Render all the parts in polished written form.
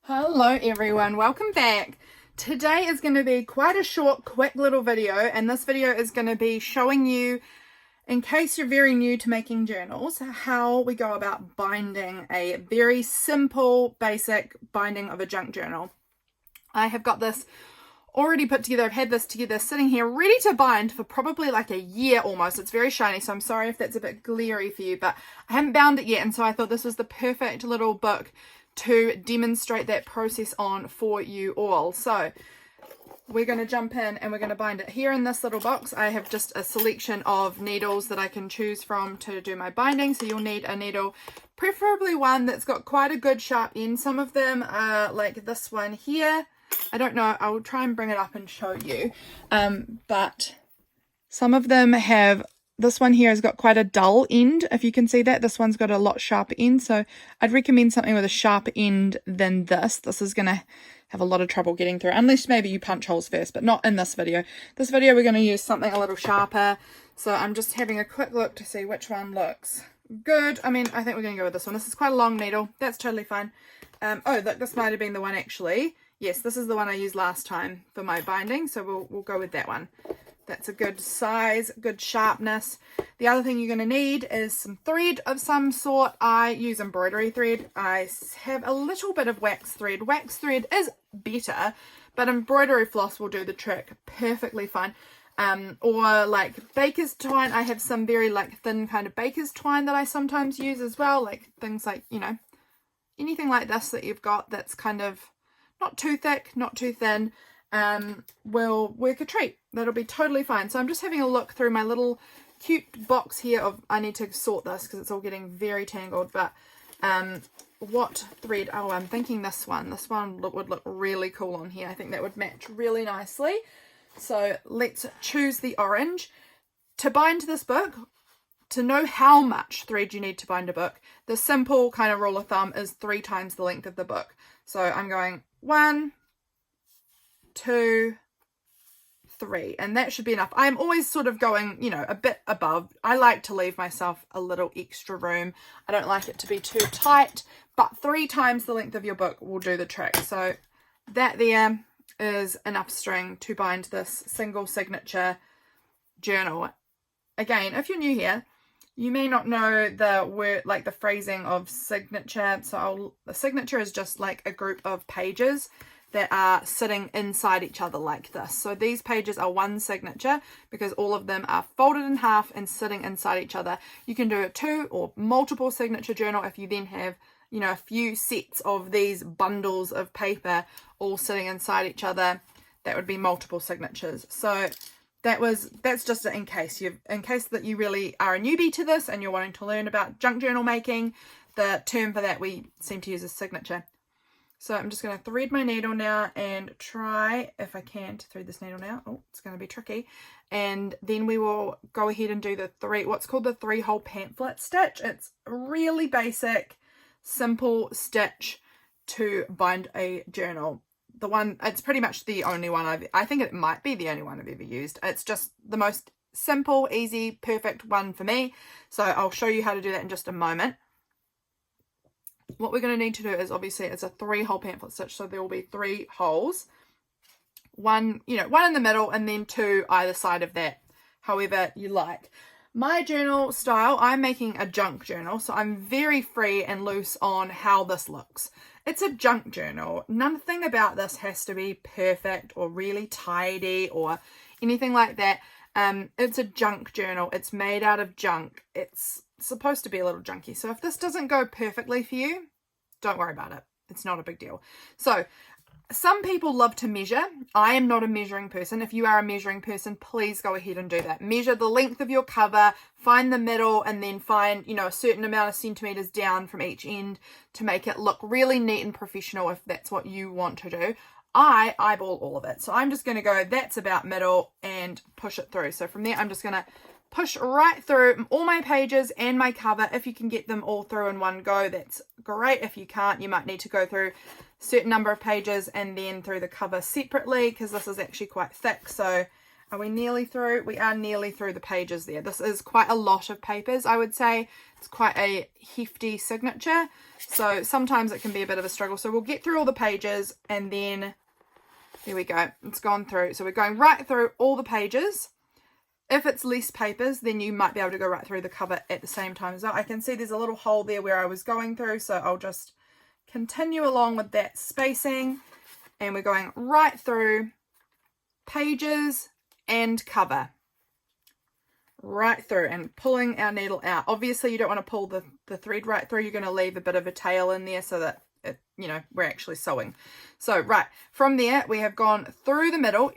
Hello everyone, welcome back. Today is going to be quite a short, quick little video, and this video is going to be showing you, in case you're very new to making journals, how we go about binding a very simple, basic binding of a junk journal. I have got this already put together. I've had this together sitting here ready to bind for probably like a year almost. It's very shiny, so I'm sorry if that's a bit glary for you, but I haven't bound it yet, and so I thought this was the perfect little book to demonstrate that process on for you all. So we're going to jump in and we're going to bind it. Here in this little box I have just a selection of needles that I can choose from to do my binding. So you'll need a needle, preferably one that's got quite a good sharp end. Some of them are like this one here. I don't know, I'll try and bring it up and show you, but some of them have, this one here has got quite a dull end, if you can see that. This one's got a lot sharper end, so I'd recommend something with a sharper end than this. This is going to have a lot of trouble getting through, unless maybe you punch holes first, but not in this video. This video we're going to use something a little sharper, so I'm just having a quick look to see which one looks good. I mean, I think we're going to go with this one. This is quite a long needle, that's totally fine. Oh, look, this might have been the one actually. Yes, this is the one I used last time for my binding, so we'll go with that one. That's a good size, good sharpness. The other thing you're going to need is some thread of some sort. I use embroidery thread. I have a little bit of wax thread. Wax thread is better, but embroidery floss will do the trick perfectly fine. Or like baker's twine. I have some very like thin kind of baker's twine that I sometimes use as well. Like things like, you know, anything like this that you've got that's kind of not too thick, not too thin. Will work a treat. That'll be totally fine. So I'm just having a look through my little cute box here of, I need to sort this because it's all getting very tangled, but what thread? Oh, I'm thinking this one would look really cool on here. I think that would match really nicely. So let's choose the orange. To bind this book, to know how much thread you need to bind a book, the simple kind of rule of thumb is 3 times the length of the book. So I'm going 1, 2, 3, and that should be enough. I'm always sort of going, you know, a bit above. I like to leave myself a little extra room. I don't like it to be too tight, but 3 times the length of your book will do the trick. So that there is enough string to bind this single signature journal. Again, if you're new here, you may not know the word, like the phrasing of signature. So a signature is just like a group of pages that are sitting inside each other like this. So these pages are one signature because all of them are folded in half and sitting inside each other. You can do a 2 or multiple signature journal if you then have, you know, a few sets of these bundles of paper all sitting inside each other. That would be multiple signatures. So that's just in case that you really are a newbie to this and you're wanting to learn about junk journal making. The term for that we seem to use is signature. So I'm just going to thread my needle now and try, if I can, to thread this needle now. Oh, it's going to be tricky. And then we will go ahead and do what's called the 3-hole pamphlet stitch. It's a really basic, simple stitch to bind a journal. It's pretty much the only one I think it might be the only one I've ever used. It's just the most simple, easy, perfect one for me. So I'll show you how to do that in just a moment. What we're going to need to do is, obviously, it's a 3-hole pamphlet stitch, so there will be 3 holes. One in the middle and then 2 either side of that, however you like. My journal style, I'm making a junk journal, so I'm very free and loose on how this looks. It's a junk journal. Nothing about this has to be perfect or really tidy or anything like that. It's a junk journal. It's made out of junk. It's supposed to be a little junky. So if this doesn't go perfectly for you, don't worry about it. It's not a big deal. So some people love to measure. I am not a measuring person. If you are a measuring person, please go ahead and do that. Measure the length of your cover, find the middle, and then find, you know, a certain amount of centimeters down from each end to make it look really neat and professional if that's what you want to do. I eyeball all of it. So I'm just going to go, that's about middle, and push it through. So from there, I'm just going to push right through all my pages and my cover. If you can get them all through in one go, that's great. If you can't, you might need to go through a certain number of pages and then through the cover separately, because this is actually quite thick. So Are we nearly through? We are nearly through the pages there. This is quite a lot of papers, I would say. It's quite a hefty signature, so sometimes it can be a bit of a struggle. So we'll get through all the pages, and then there we go. It's gone through. So we're going right through all the pages. If it's less papers, then you might be able to go right through the cover at the same time as well. I can see there's a little hole there where I was going through, so I'll just continue along with that spacing, and we're going right through pages and cover, right through, and pulling our needle out. Obviously you don't want to pull the thread right through. You're going to leave a bit of a tail in there so that it, you know, we're actually sewing. So right from there we have gone through the middle,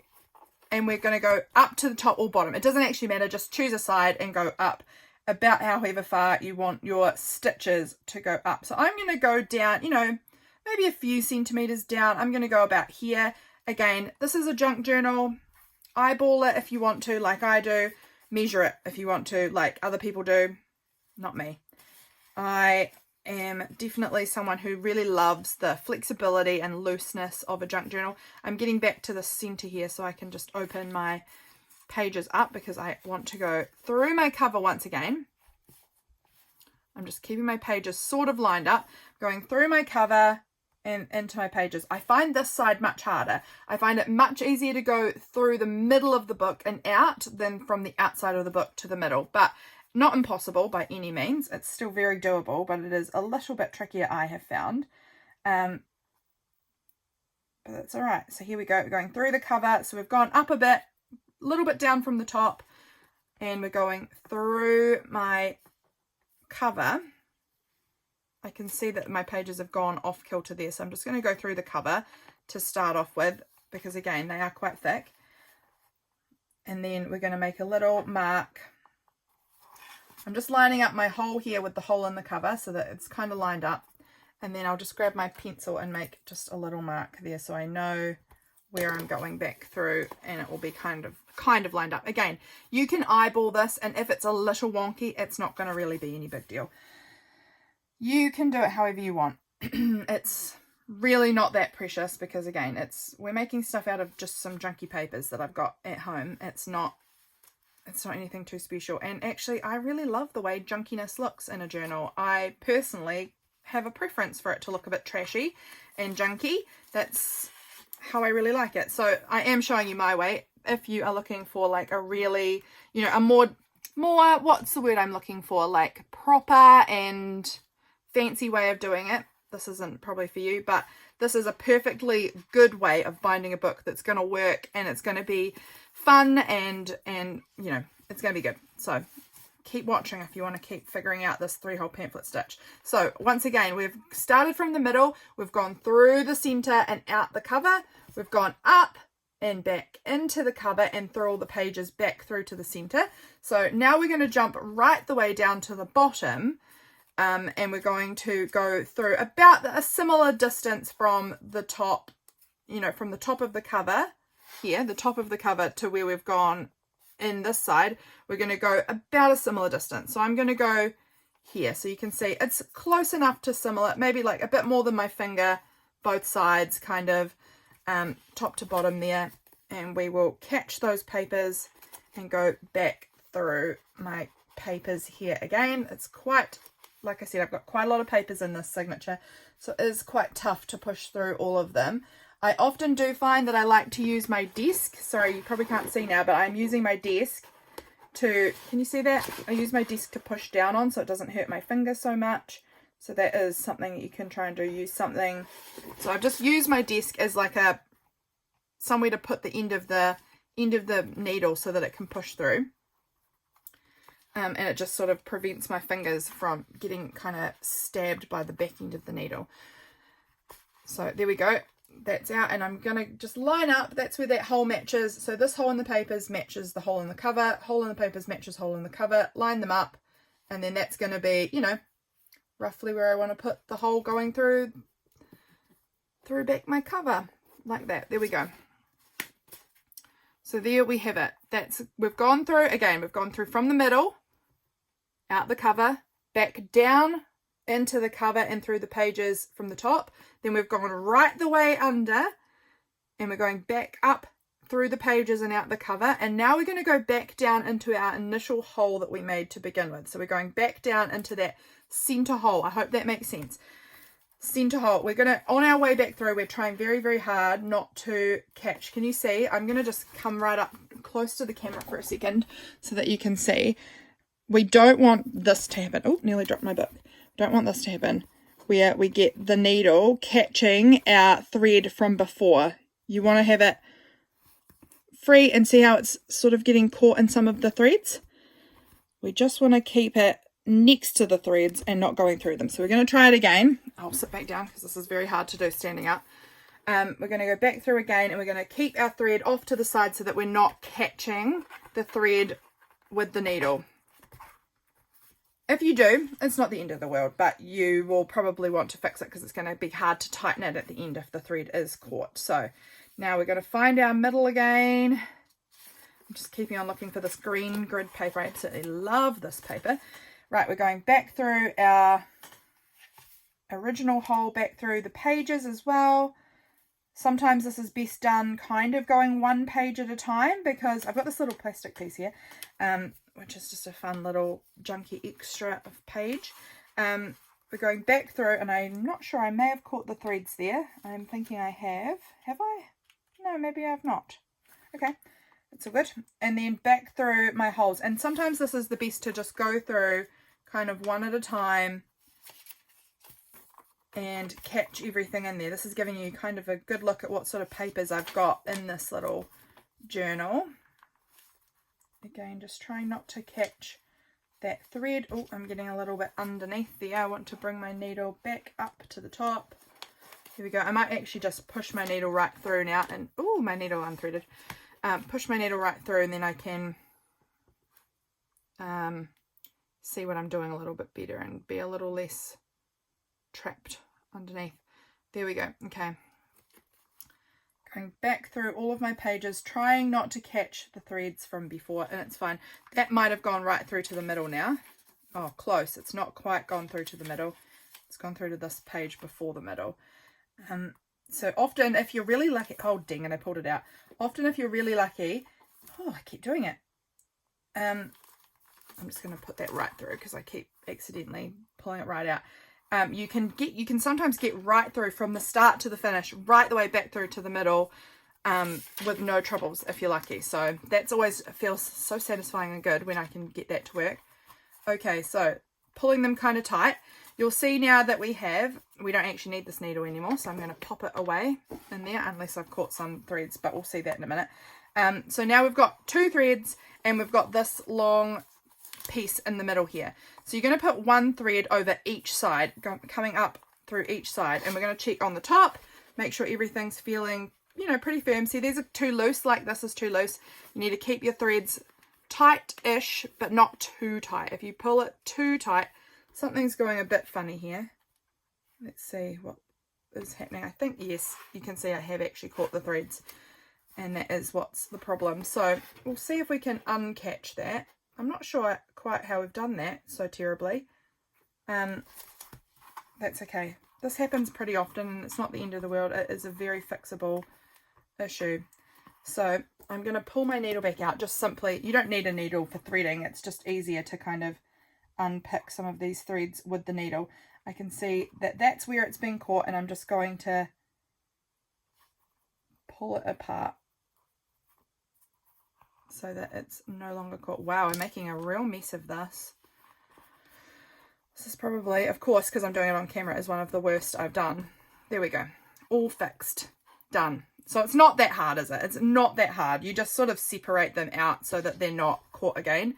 and we're going to go up to the top or bottom. It doesn't actually matter, just choose a side and go up about however far you want your stitches to go up. So I'm going to go down, you know, maybe a few centimeters down. I'm going to go about here. Again, this is a junk journal. Eyeball it if you want to, like I do. Measure it if you want to, like other people do. Not me. I am definitely someone who really loves the flexibility and looseness of a junk journal. I'm getting back to the center here so I can just open my pages up because I want to go through my cover once again. I'm just keeping my pages sort of lined up, going through my cover and into my pages. I find this side much harder. I find it much easier to go through the middle of the book and out than from the outside of the book to the middle, but not impossible by any means. It's still very doable, but it is a little bit trickier, I have found. But that's all right. So here we go. We're going through the cover. So we've gone up a bit, a little bit down from the top, and we're going through my cover. I can see that my pages have gone off kilter there, so I'm just going to go through the cover to start off with, because again they are quite thick, and then we're going to make a little mark. I'm just lining up my hole here with the hole in the cover so that it's kind of lined up, and then I'll just grab my pencil and make just a little mark there so I know where I'm going back through, and it will be kind of lined up. Again, you can eyeball this, and if it's a little wonky, it's not going to really be any big deal. You can do it however you want. It's really not that precious because again, we're making stuff out of just some junky papers that I've got at home. It's not anything too special. And actually, I really love the way junkiness looks in a journal. I personally have a preference for it to look a bit trashy and junky. That's how I really like it. So I am showing you my way. If you are looking for like a really, you know, a more, what's the word I'm looking for? Like proper and fancy way of doing it. This isn't probably for you, but this is a perfectly good way of binding a book that's going to work, and it's going to be fun and you know, it's going to be good. So keep watching if you want to keep figuring out this 3-hole pamphlet stitch. So once again, we've started from the middle, we've gone through the center and out the cover, we've gone up and back into the cover and through all the pages back through to the center. So now we're going to jump right the way down to the bottom. And we're going to go through about a similar distance from the top, you know, from the top of the cover here, the top of the cover to where we've gone in this side. We're going to go about a similar distance. So I'm going to go here. So you can see it's close enough to similar, maybe like a bit more than my finger, both sides, kind of top to bottom there. And we will catch those papers and go back through my papers here again. It's quite, like I said, I've got quite a lot of papers in this signature, so it is quite tough to push through all of them. I often do find that I like to use my desk. Sorry, you probably can't see now, but I'm using my desk to, can you see that? I use my desk to push down on so it doesn't hurt my finger so much. So that is something that you can try and do. Use something. So I've just used my desk as like a somewhere to put the end of the needle so that it can push through. And it just sort of prevents my fingers from getting kind of stabbed by the back end of the needle. So there we go. That's out, and I'm going to just line up. That's where that hole matches. So this hole in the papers matches the hole in the cover. Hole in the papers matches hole in the cover. Line them up, and then that's going to be, you know, roughly where I want to put the hole going through back my cover. Like that. There we go. So there we have it. We've gone through, again, we've gone through from the middle, out the cover, back down into the cover and through the pages from the top. Then we've gone right the way under, and we're going back up through the pages and out the cover. And now we're going to go back down into our initial hole that we made to begin with. So we're going back down into that center hole. I hope that makes sense. Center hole. We're going to, on our way back through, we're trying very, very hard not to catch. Can you see? I'm going to just come right up close to the camera for a second so that you can see. We don't want this to happen. Oh, nearly dropped my book. Don't want this to happen where we get the needle catching our thread from before. You want to have it free and see how it's sort of getting caught in some of the threads. We just want to keep it next to the threads and not going through them. So we're going to try it again. I'll sit back down because this is very hard to do standing up. We're going to go back through again, and we're going to keep our thread off to the side so that we're not catching the thread with the needle. If you do, it's not the end of the world, but you will probably want to fix it because it's going to be hard to tighten it at the end if the thread is caught. So now we're going to find our middle again. I'm just keeping on looking for this green grid paper. I absolutely love this paper. Right, we're going back through our original hole, back through the pages as well. Sometimes this is best done kind of going one page at a time, because I've got this little plastic piece here, which is just a fun little junky extra of page. We're going back through, and I'm not sure, I may have caught the threads there. I'm thinking I have. Have I? No, maybe I've not. Okay, that's all good. And then back through my holes. And sometimes this is the best to just go through kind of one at a time and catch everything in there. This is giving you kind of a good look at what sort of papers I've got in this little journal. Again, just trying not to catch that thread. Oh, I'm getting a little bit underneath there. I want to bring my needle back up to the top. Here we go. I might actually just push my needle right through now, and oh, my needle unthreaded. Push my needle right through, and then I can see what I'm doing a little bit better and be a little less trapped underneath. There we go. Okay, going back through all of my pages, trying not to catch the threads from before, and it's fine. That might have gone right through to the middle now. Oh, close. It's not quite gone through to the middle. It's gone through to this page before the middle. So often if you're really lucky, oh dang it, I pulled it out. Often if you're really lucky, oh, I keep doing it. I'm just going to put that right through because I keep accidentally pulling it right out. You can sometimes get right through from the start to the finish, right the way back through to the middle, with no troubles if you're lucky. So that's always feels so satisfying and good when I can get that to work. Okay, so pulling them kind of tight. You'll see now that we don't actually need this needle anymore, so I'm going to pop it away in there unless I've caught some threads, but we'll see that in a minute. So now we've got 2 threads and we've got this long piece in the middle here. So you're going to put 1 thread over each side, coming up through each side, and we're going to check on the top, make sure everything's feeling, pretty firm. See, these are too loose, like this is too loose. You need to keep your threads tight-ish, but not too tight. If you pull it too tight, something's going a bit funny here. Let's see what is happening. I think, yes, you can see I have actually caught the threads, and that is what's the problem. So we'll see if we can uncatch that. I'm not sure quite how we've done that so terribly. That's okay. This happens pretty often, and it's not the end of the world. It is a very fixable issue. So I'm going to pull my needle back out. Just simply, you don't need a needle for threading. It's just easier to kind of unpick some of these threads with the needle. I can see that that's where it's been caught, and I'm just going to pull it apart so that it's no longer caught. Wow, I'm making a real mess of this. This is probably, of course, because I'm doing it on camera, is one of the worst I've done. There we go. All fixed. Done. So it's not that hard, is it? It's not that hard. You just sort of separate them out so that they're not caught again.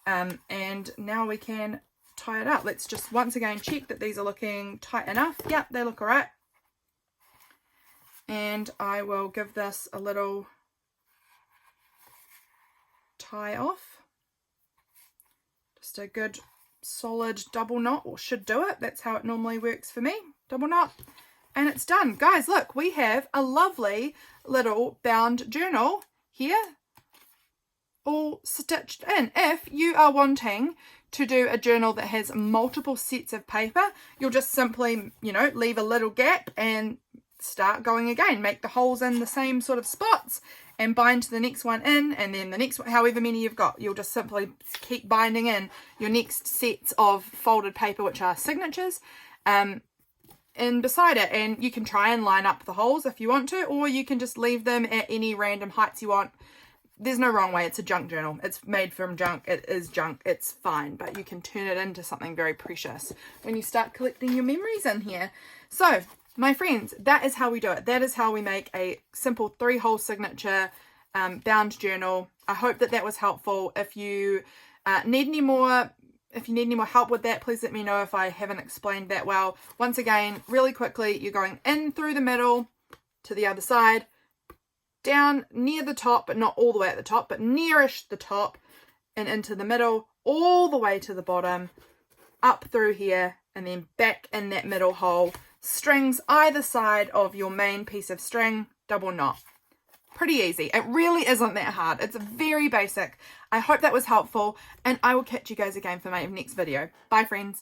And now we can tie it up. Let's just once again check that these are looking tight enough. Yep, they look all right. And I will give this a little tie off. Just a good solid double knot, or should do it. That's how it normally works for me. Double knot. And it's done. Guys, look, we have a lovely little bound journal here, all stitched in. If you are wanting to do a journal that has multiple sets of paper, you'll just simply, leave a little gap and start going again. Make the holes in the same sort of spots and bind to the next one in, and then the next one, however many you've got, you'll just simply keep binding in your next sets of folded paper, which are signatures, in beside it. And you can try and line up the holes if you want to, or you can just leave them at any random heights you want. There's no wrong way. It's a junk journal. It's made from junk. It is junk. It's fine, but you can turn it into something very precious when you start collecting your memories in here. So my friends, that is how we do it. That is how we make a simple 3-hole signature bound journal. I hope that was helpful. If you need any more help with that, please let me know if I haven't explained that well. Once again, really quickly, you're going in through the middle to the other side, down near the top, but not all the way at the top, but nearish the top, and into the middle, all the way to the bottom, up through here, and then back in that middle hole. Strings either side of your main piece of string, double knot. Pretty easy. It really isn't that hard. It's very basic. I hope that was helpful, and I will catch you guys again for my next video. Bye, friends.